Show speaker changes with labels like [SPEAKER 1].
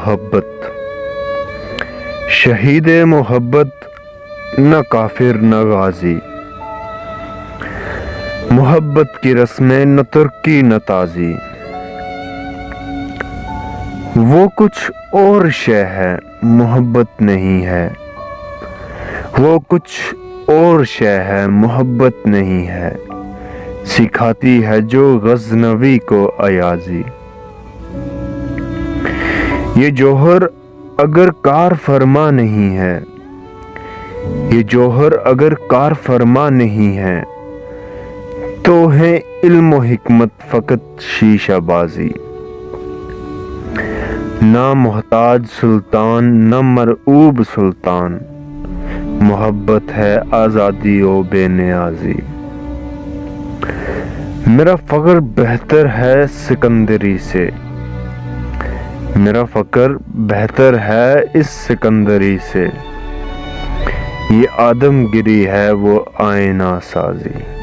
[SPEAKER 1] محبت، شہید محبت نہ کافر نہ غازی، محبت کی رسمیں نہ ترکی نہ تازی، وہ کچھ اور شے ہے محبت نہیں ہے، وہ کچھ اور شے ہے محبت نہیں ہے، سکھاتی ہے جو غزنوی کو ایازی۔ یہ جوہر اگر کار فرما نہیں ہے، یہ جوہر اگر کار فرما نہیں ہے، تو ہے علم و حکمت فقط شیشہ بازی۔ نہ محتاج سلطان نہ مرعوب سلطان، محبت ہے آزادی و بے نیازی۔ میرا فقر بہتر ہے سکندری سے، میرا فقر بہتر ہے اس سکندری سے، یہ آدم گری ہے وہ آئینہ سازی۔